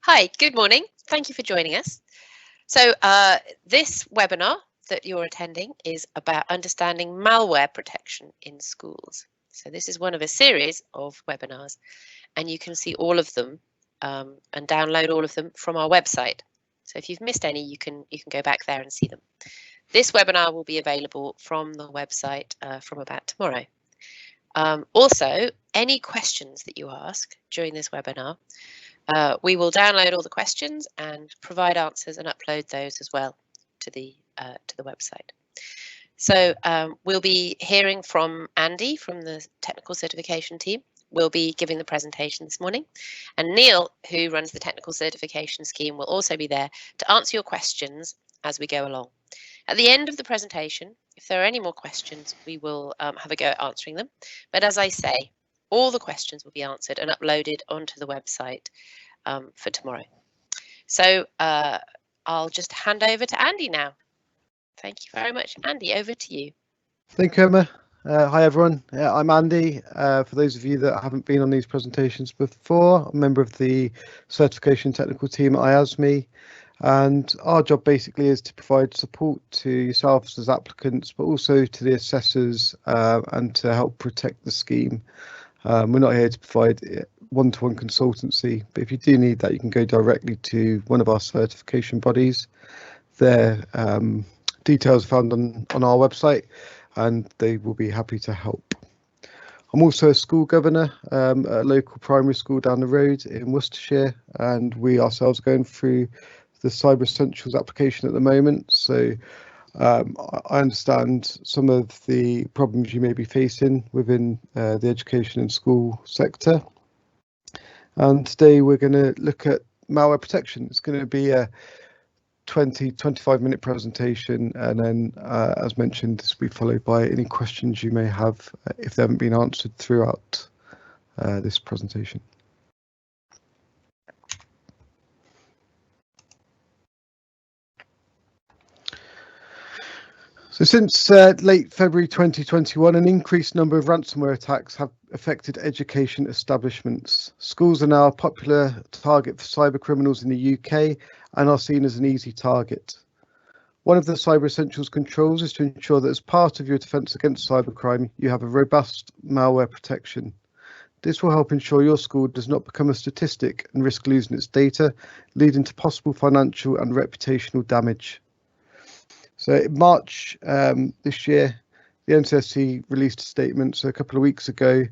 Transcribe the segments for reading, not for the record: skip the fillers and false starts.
Hi, good morning. Thank you for joining us. So this webinar that you're attending is about understanding malware protection in schools. So this is one of a series of webinars, and you can see all of them and download all of them from our website. So if you've missed any, you can go back there and see them. This webinar will be available from the website from about tomorrow. Also, any questions that you ask during this webinar, we will download all the questions and provide answers and upload those as well to the website. So we'll be hearing from Andy from the technical certification team. We'll be giving the presentation this morning, and Neil, who runs the technical certification scheme, will also be there to answer your questions as we go along. At the end of the presentation, if there are any more questions, we will have a go at answering them. But as I say, all the questions will be answered and uploaded onto the website for tomorrow. So I'll just hand over to Andy now. Thank you very much. Andy, over to you. Thank you, Emma. Hi, everyone. I'm Andy. For those of you that haven't been on these presentations before, I'm a member of the certification technical team at IASME. And our job basically is to provide support to yourselves as applicants, but also to the assessors and to help protect the scheme. We're not here to provide one-to-one consultancy, but if you do need that, you can go directly to one of our certification bodies. Their details are found on our website, and they will be happy to help. I'm also a school governor at a local primary school down the road in Worcestershire, and we ourselves are going through the Cyber Essentials application at the moment. So I understand some of the problems you may be facing within the education and school sector. And today we're going to look at malware protection. It's going to be a 20-25 minute presentation, and then as mentioned, this will be followed by any questions you may have if they haven't been answered throughout this presentation. So since late February 2021, an increased number of ransomware attacks have affected education establishments. Schools are now a popular target for cyber criminals in the UK and are seen as an easy target. One of the Cyber Essentials controls is to ensure that as part of your defence against cybercrime, you have a robust malware protection. This will help ensure your school does not become a statistic and risk losing its data, leading to possible financial and reputational damage. So in March this year, the NCSC released a statement, so a couple of weeks ago,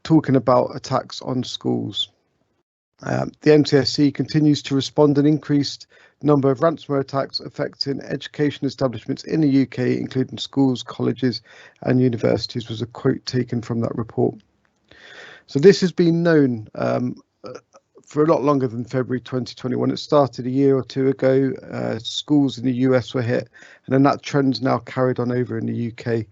talking about attacks on schools. The NCSC continues to respond to an increased number of ransomware attacks affecting education establishments in the UK, including schools, colleges and universities, was a quote taken from that report. So this has been known for a lot longer than February 2021. It started a year or two ago. Schools in the US were hit, and then that trend's now carried on over in the UK,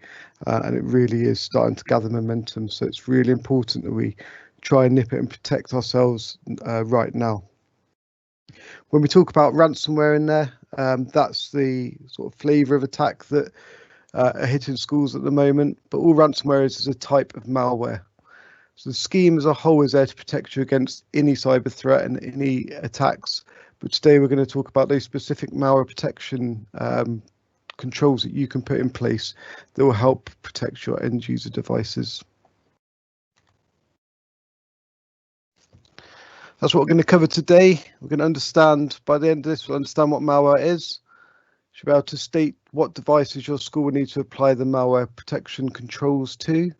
and it really is starting to gather momentum. So it's really important that we try and nip it and protect ourselves right now. When we talk about ransomware in there, that's the sort of flavour of attack that are hitting schools at the moment, but all ransomware is a type of malware. So the scheme as a whole is there to protect you against any cyber threat and any attacks. But today we're going to talk about those specific malware protection controls that you can put in place that will help protect your end user devices. That's what we're going to cover today. We're going to understand, by the end of this, we'll understand what malware is. Should be able to state what devices your school will need to apply the malware protection controls to.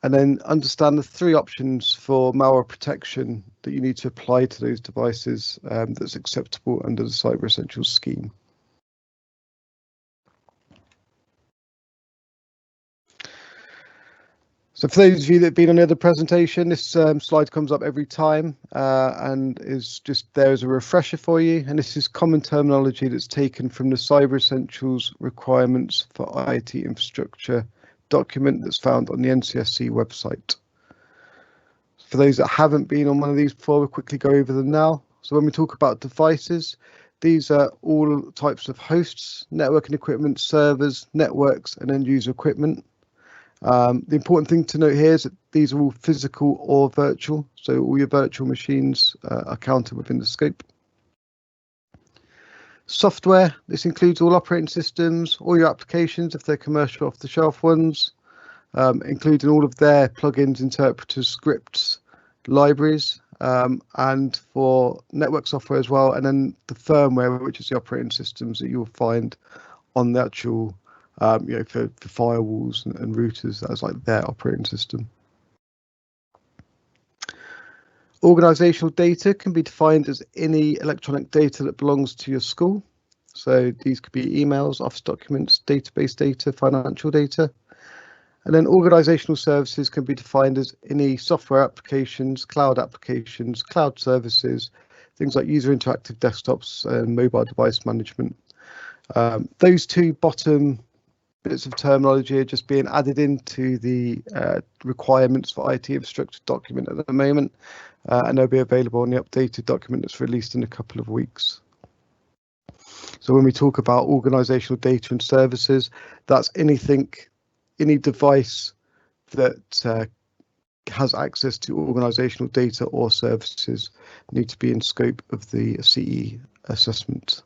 And then understand the three options for malware protection that you need to apply to those devices that's acceptable under the Cyber Essentials scheme. So for those of you that have been on the other presentation, this slide comes up every time and is just there as a refresher for you. And this is common terminology that's taken from the Cyber Essentials requirements for IT infrastructure document that's found on the NCSC website. For those that haven't been on one of these before, we'll quickly go over them now. So when we talk about devices, these are all types of hosts, networking equipment, servers, networks and end user equipment. The important thing to note here is that these are all physical or virtual, so all your virtual machines are counted within the scope. Software, this includes all operating systems, all your applications if they're commercial off-the-shelf ones, including all of their plugins, interpreters, scripts, libraries, and for network software as well, and then the firmware, which is the operating systems that you'll find on the actual, for firewalls and routers. That's like their operating system. Organizational data can be defined as any electronic data that belongs to your school. So these could be emails, office documents, database data, financial data. And then organizational services can be defined as any software applications, cloud services, things like user interactive desktops and mobile device management. Those two bottom bits of terminology are just being added into the requirements for IT infrastructure document at the moment, and they'll be available on the updated document that's released in a couple of weeks. So when we talk about organizational data and services, that's anything, any device that has access to organizational data or services need to be in scope of the CE assessment.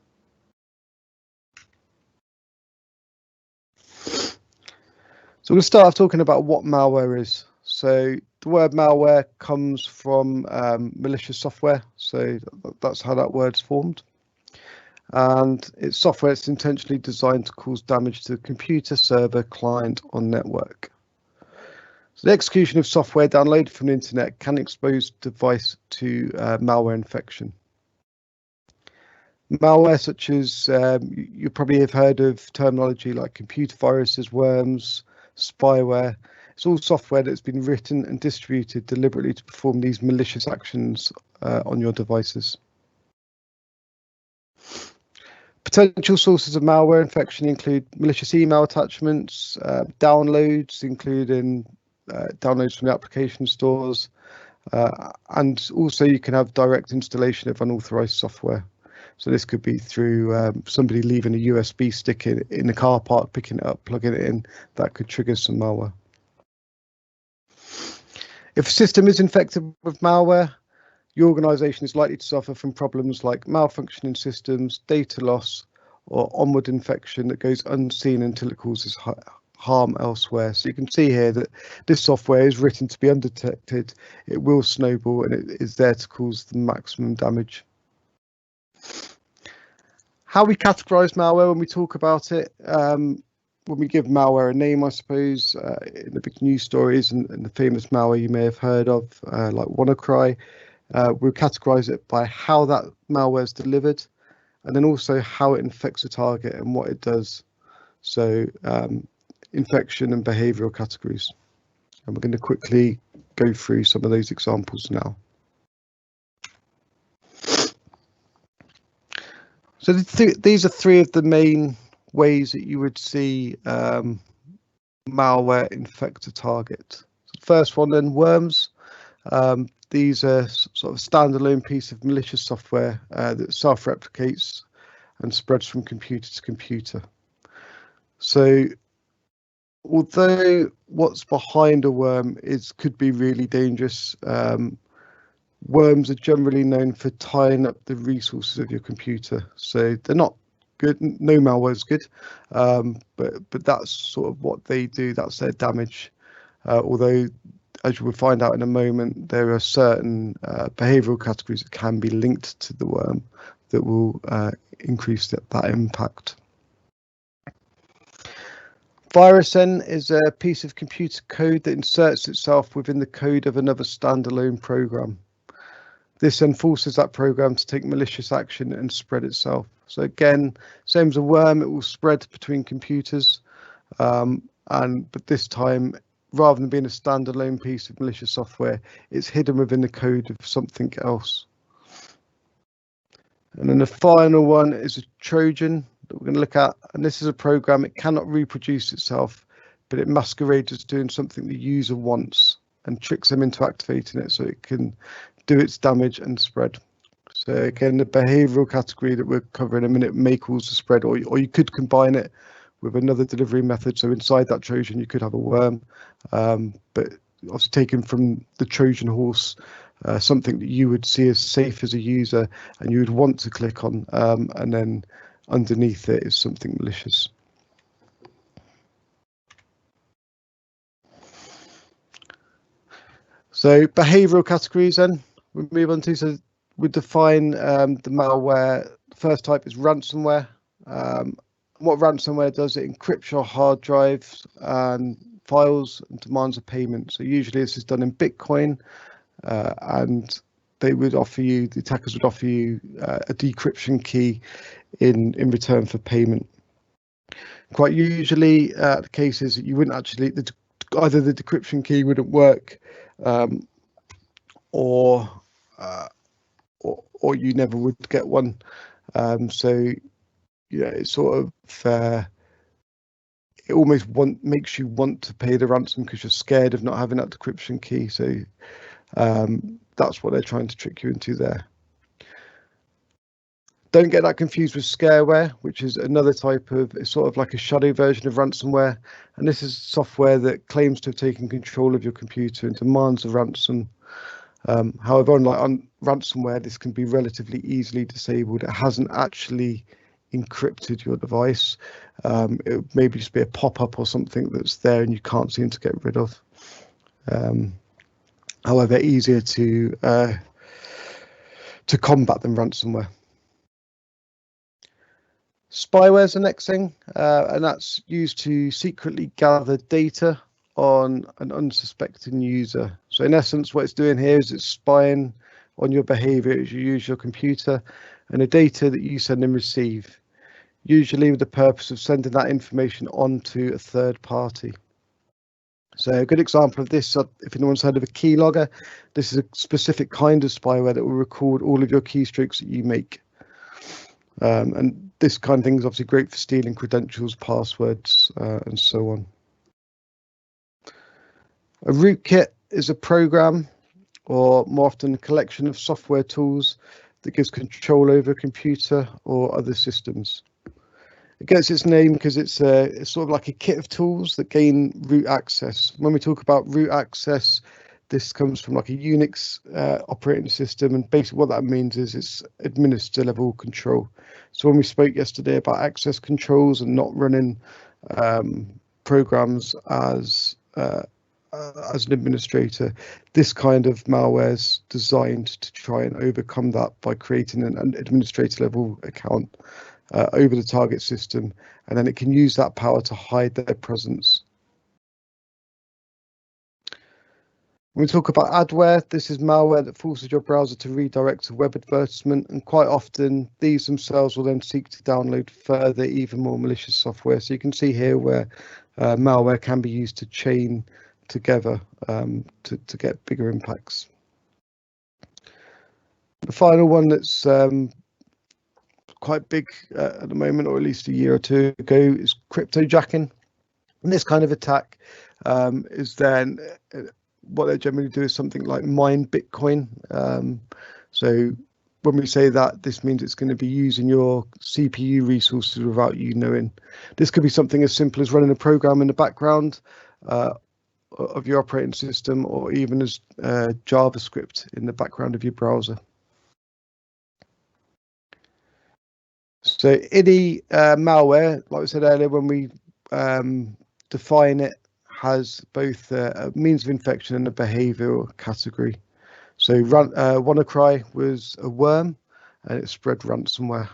So we'll start off talking about what malware is. So the word malware comes from malicious software. So that's how that word's formed. And it's software that's intentionally designed to cause damage to the computer, server, client, or network. So the execution of software downloaded from the internet can expose the device to malware infection. Malware such as you probably have heard of terminology like computer viruses, worms, spyware. It's all software that's been written and distributed deliberately to perform these malicious actions on your devices. Potential sources of malware infection include malicious email attachments, downloads, including downloads from the application stores, and also you can have direct installation of unauthorized software. So this could be through somebody leaving a USB stick in the car park, picking it up, plugging it in. That could trigger some malware. If a system is infected with malware, your organization is likely to suffer from problems like malfunctioning systems, data loss, or onward infection that goes unseen until it causes harm elsewhere. So you can see here that this software is written to be undetected. It will snowball and it is there to cause the maximum damage. How we categorize malware when we talk about it, when we give malware a name, I suppose, in the big news stories and the famous malware you may have heard of, like WannaCry, we'll categorize it by how that malware is delivered, and then also how it infects the target and what it does. So infection and behavioral categories. And we're going to quickly go through some of those examples now. So these are three of the main ways that you would see malware infect a target. So the first one then, worms. These are sort of a standalone piece of malicious software that self-replicates and spreads from computer to computer. So although what's behind a worm could be really dangerous, worms are generally known for tying up the resources of your computer. So they're not good. No malware is good, but that's sort of what they do. That's their damage. Although, as you will find out in a moment, there are certain behavioral categories that can be linked to the worm that will increase that impact. Virus then is a piece of computer code that inserts itself within the code of another standalone program. This then forces that program to take malicious action and spread itself. So again, same as a worm, it will spread between computers, but this time, rather than being a standalone piece of malicious software, it's hidden within the code of something else. And then the final one is a Trojan that we're going to look at, and this is a program. It cannot reproduce itself, but it masquerades as doing something the user wants and tricks them into activating it so it can do its damage and spread. So again, the behavioral category that we'll cover in a minute may cause the spread, or you could combine it with another delivery method. So inside that Trojan, you could have a worm, but obviously taken from the Trojan horse, something that you would see as safe as a user and you would want to click on, and then underneath it is something malicious. So behavioral categories then we move on to. So we define the malware. The first type is ransomware. What ransomware does, it encrypts your hard drives and files and demands a payment. So usually this is done in Bitcoin, and they would offer you, the attackers would offer you a decryption key in return for payment. Quite usually the case is that you wouldn't actually, either the decryption key wouldn't work, or you never would get one. So yeah, it's sort of it almost makes you want to pay the ransom because you're scared of not having that decryption key. So that's what they're trying to trick you into there. Don't get that confused with scareware, which is another type of, it's sort of like a shadow version of ransomware. And this is software that claims to have taken control of your computer and demands a ransom. However, on ransomware, this can be relatively easily disabled. It hasn't actually encrypted your device. It would maybe just be a pop-up or something that's there and you can't seem to get rid of. However, easier to combat than ransomware. Spyware is the next thing, and that's used to secretly gather data on an unsuspecting user. So in essence, what it's doing here is it's spying on your behavior as you use your computer and the data that you send and receive, usually with the purpose of sending that information on to a third party. So a good example of this, if anyone's heard of a keylogger, this is a specific kind of spyware that will record all of your keystrokes that you make. And this kind of thing is obviously great for stealing credentials, passwords, and so on. A rootkit is a program, or more often a collection of software tools that gives control over a computer or other systems. It gets its name because it's sort of like a kit of tools that gain root access. When we talk about root access, this comes from like a Unix operating system, and basically what that means is it's administrator level control. So when we spoke yesterday about access controls and not running programs as an administrator, this kind of malware is designed to try and overcome that by creating an administrator level account over the target system, and then it can use that power to hide their presence. When we talk about adware, this is malware that forces your browser to redirect a web advertisement, and quite often these themselves will then seek to download further, even more malicious software. So you can see here where malware can be used to chain together to get bigger impacts. The final one that's quite big at the moment, or at least a year or two ago, is cryptojacking. And this kind of attack is then what they generally do is something like mine Bitcoin. So when we say that, this means it's going to be using your CPU resources without you knowing. This could be something as simple as running a program in the background of your operating system, or even as JavaScript in the background of your browser. So any malware, like we said earlier, when we define it, has both a means of infection and a behavioral category. So WannaCry was a worm and it spread ransomware.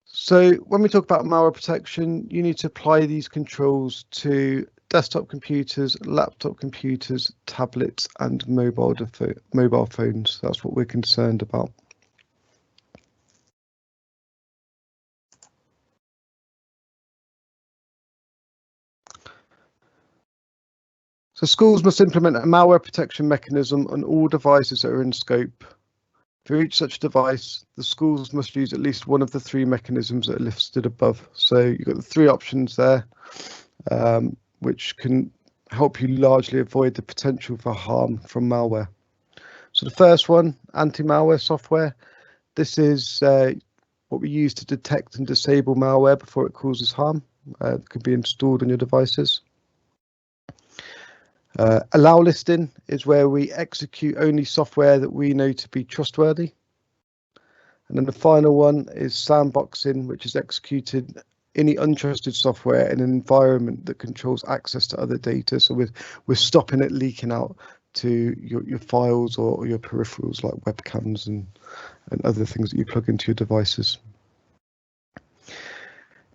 So when we talk about malware protection, you need to apply these controls to desktop computers, laptop computers, tablets, and mobile phones. That's what we're concerned about. So schools must implement a malware protection mechanism on all devices that are in scope. For each such device, the schools must use at least one of the three mechanisms that are listed above. So you've got the three options there, which can help you largely avoid the potential for harm from malware. So the first one, anti-malware software. This is what we use to detect and disable malware before it causes harm. It can be installed on your devices. Allow listing is where we execute only software that we know to be trustworthy. And then the final one is sandboxing, which is executed any untrusted software in an environment that controls access to other data. So we're stopping it leaking out to your files or your peripherals like webcams and other things that you plug into your devices.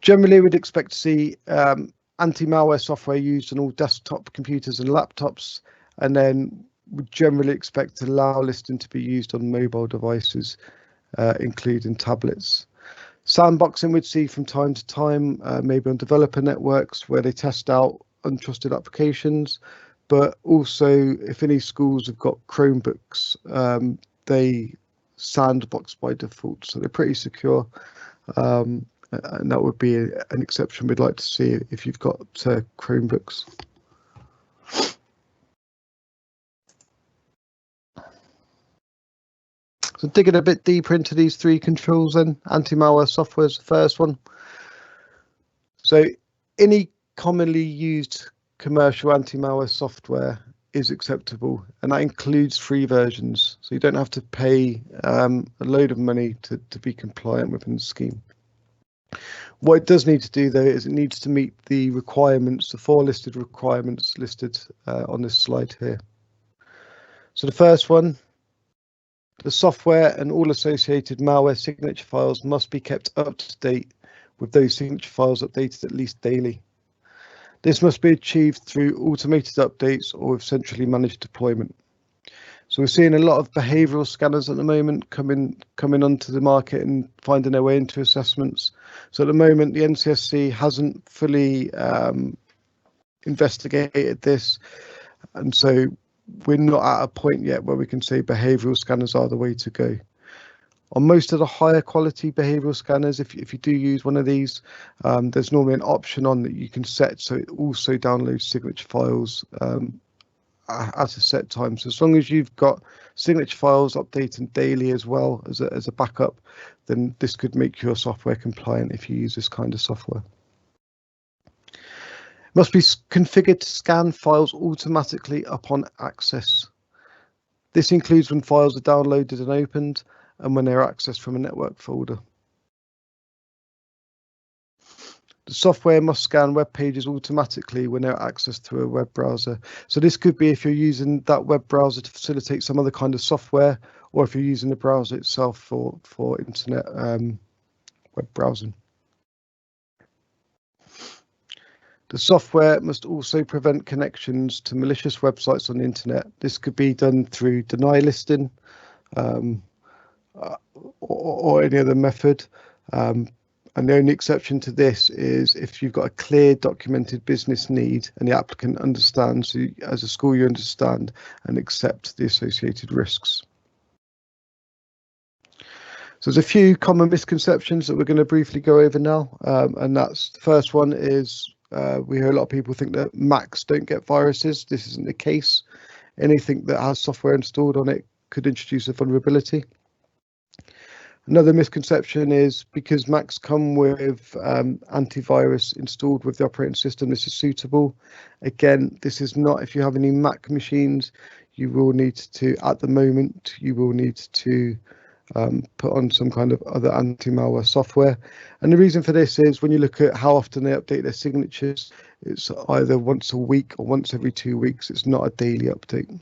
Generally, we'd expect to see anti-malware software used on all desktop computers and laptops, and then we generally expect allow listing to be used on mobile devices, including tablets. Sandboxing we'd see from time to time, maybe on developer networks where they test out untrusted applications, but also if any schools have got Chromebooks, they sandbox by default, so they're pretty secure. And that would be an exception we'd like to see if you've got Chromebooks. So digging a bit deeper into these three controls then, anti-malware software is the first one. So any commonly used commercial anti-malware software is acceptable, and that includes free versions. So you don't have to pay a load of money to be compliant within the scheme. What it does need to do, though, is it needs to meet the requirements, the 4 listed requirements listed on this slide here. So the first one, the software and all associated malware signature files must be kept up to date with those signature files updated at least daily. This must be achieved through automated updates or with centrally managed deployment. So we're seeing a lot of behavioural scanners at the moment coming onto the market and finding their way into assessments. So at the moment, the NCSC hasn't fully investigated this, and so we're not at a point yet where we can say behavioural scanners are the way to go. On most of the higher quality behavioural scanners, if you do use one of these, there's normally an option on that you can set so it also downloads signature files at a set time. So as long as you've got signature files updating daily as well as a backup, then this could make your software compliant if you use this kind of software. It must be configured to scan files automatically upon access. This includes when files are downloaded and opened and when they're accessed from a network folder. The software must scan web pages automatically when they're accessed through a web browser. So this could be if you're using that web browser to facilitate some other kind of software, or if you're using the browser itself for internet web browsing. The software must also prevent connections to malicious websites on the internet. This could be done through deny listing or any other method. And the only exception to this is if you've got a clear documented business need and the applicant understands, so as a school you understand and accept the associated risks. So there's a few common misconceptions that we're going to briefly go over now. And that's the first one is we hear a lot of people think that Macs don't get viruses. This isn't the case. Anything that has software installed on it could introduce a vulnerability. Another misconception is because Macs come with antivirus installed with the operating system, this is suitable. Again, this is not. If you have any Mac machines, you will need to, at the moment, you will need to put on some kind of other anti-malware software. And the reason for this is when you look at how often they update their signatures, it's either once a week or once every 2 weeks. It's not a daily update.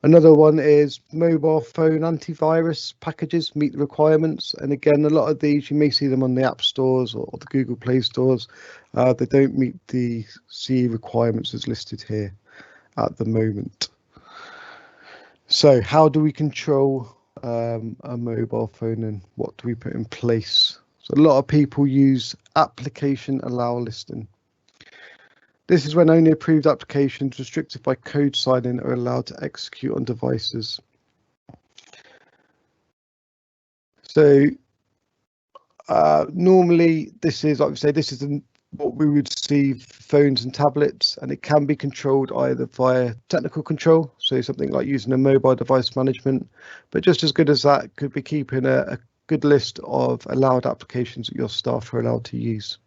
Another one is mobile phone antivirus packages meet the requirements. And again, a lot of these, you may see them on the app stores or the Google Play stores. They don't meet the CE requirements as listed here at the moment. So how do we control a mobile phone and what do we put in place? So a lot of people use application allow listing. This is when only approved applications restricted by code signing are allowed to execute on devices. So normally this is, like we say, this is what we would see phones and tablets, and it can be controlled either via technical control, so something like using a mobile device management, but just as good as that could be keeping a good list of allowed applications that your staff are allowed to use.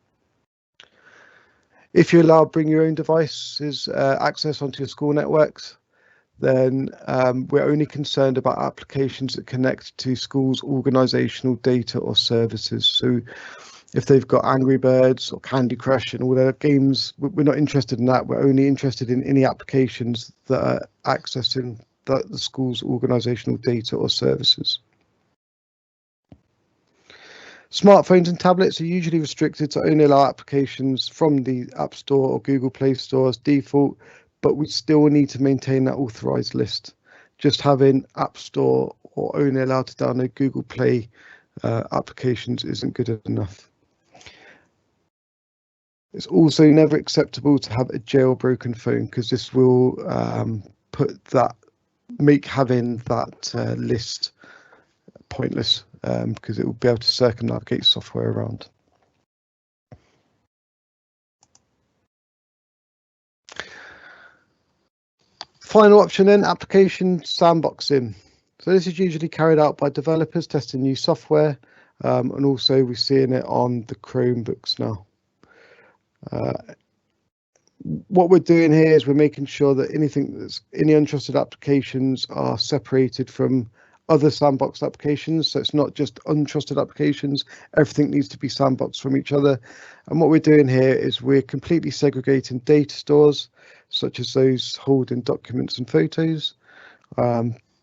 If you allow bring your own devices access onto your school networks, then we're only concerned about applications that connect to schools' organisational data or services. So if they've got Angry Birds or Candy Crush and all their games, we're not interested in that. We're only interested in any applications that are accessing the school's organisational data or services. Smartphones and tablets are usually restricted to only allow applications from the App Store or Google Play Store as default, but we still need to maintain that authorized list. Just having App Store or only allowed to download Google Play applications isn't good enough. It's also never acceptable to have a jailbroken phone, because this will make having that list pointless, because it will be able to circumnavigate software around. Final option then, application sandboxing. So this is usually carried out by developers testing new software, and also we're seeing it on the Chromebooks now. What we're doing here is we're making sure that any untrusted applications are separated from other sandboxed applications. So it's not just untrusted applications, everything needs to be sandboxed from each other. And what we're doing here is we're completely segregating data stores, such as those holding documents and photos,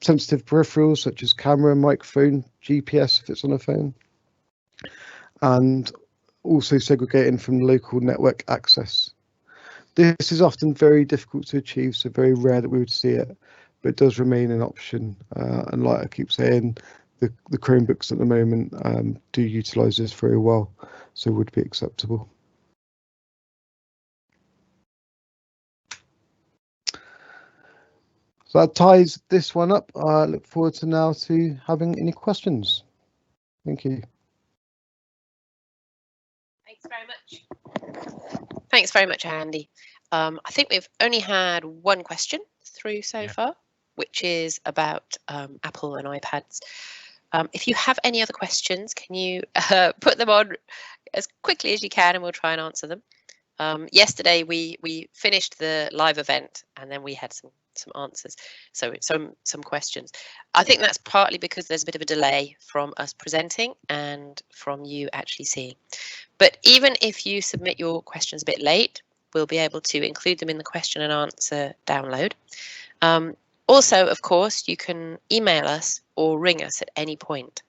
sensitive peripherals such as camera, microphone, GPS if it's on a phone, and also segregating from local network access. This is often very difficult to achieve, so very rare that we would see it, but it does remain an option. And like I keep saying, the Chromebooks at the moment do utilize this very well, so would be acceptable. So that ties this one up. I look forward to now to having any questions. Thank you. Thanks very much. Thanks very much, Andy. I think we've only had one question through so far, which is about Apple and iPads. If you have any other questions, can you put them on as quickly as you can, and we'll try and answer them. Yesterday we finished the live event, and then we had some answers, so some questions. I think that's partly because there's a bit of a delay from us presenting and from you actually seeing. But even if you submit your questions a bit late, we'll be able to include them in the question and answer download. Also, of course, you can email us or ring us at any point.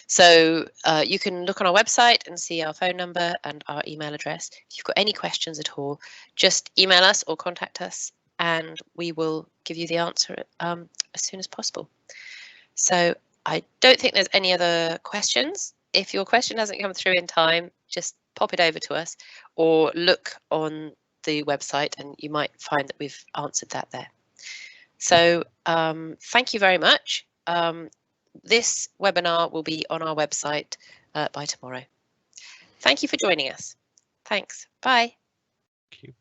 So you can look on our website and see our phone number and our email address. If you've got any questions at all, just email us or contact us, and we will give you the answer as soon as possible. So I don't think there's any other questions. If your question hasn't come through in time, just pop it over to us or look on the website and you might find that we've answered that there. So thank you very much. This webinar will be on our website by tomorrow. Thank you for joining us. Thanks. Bye. Thank you.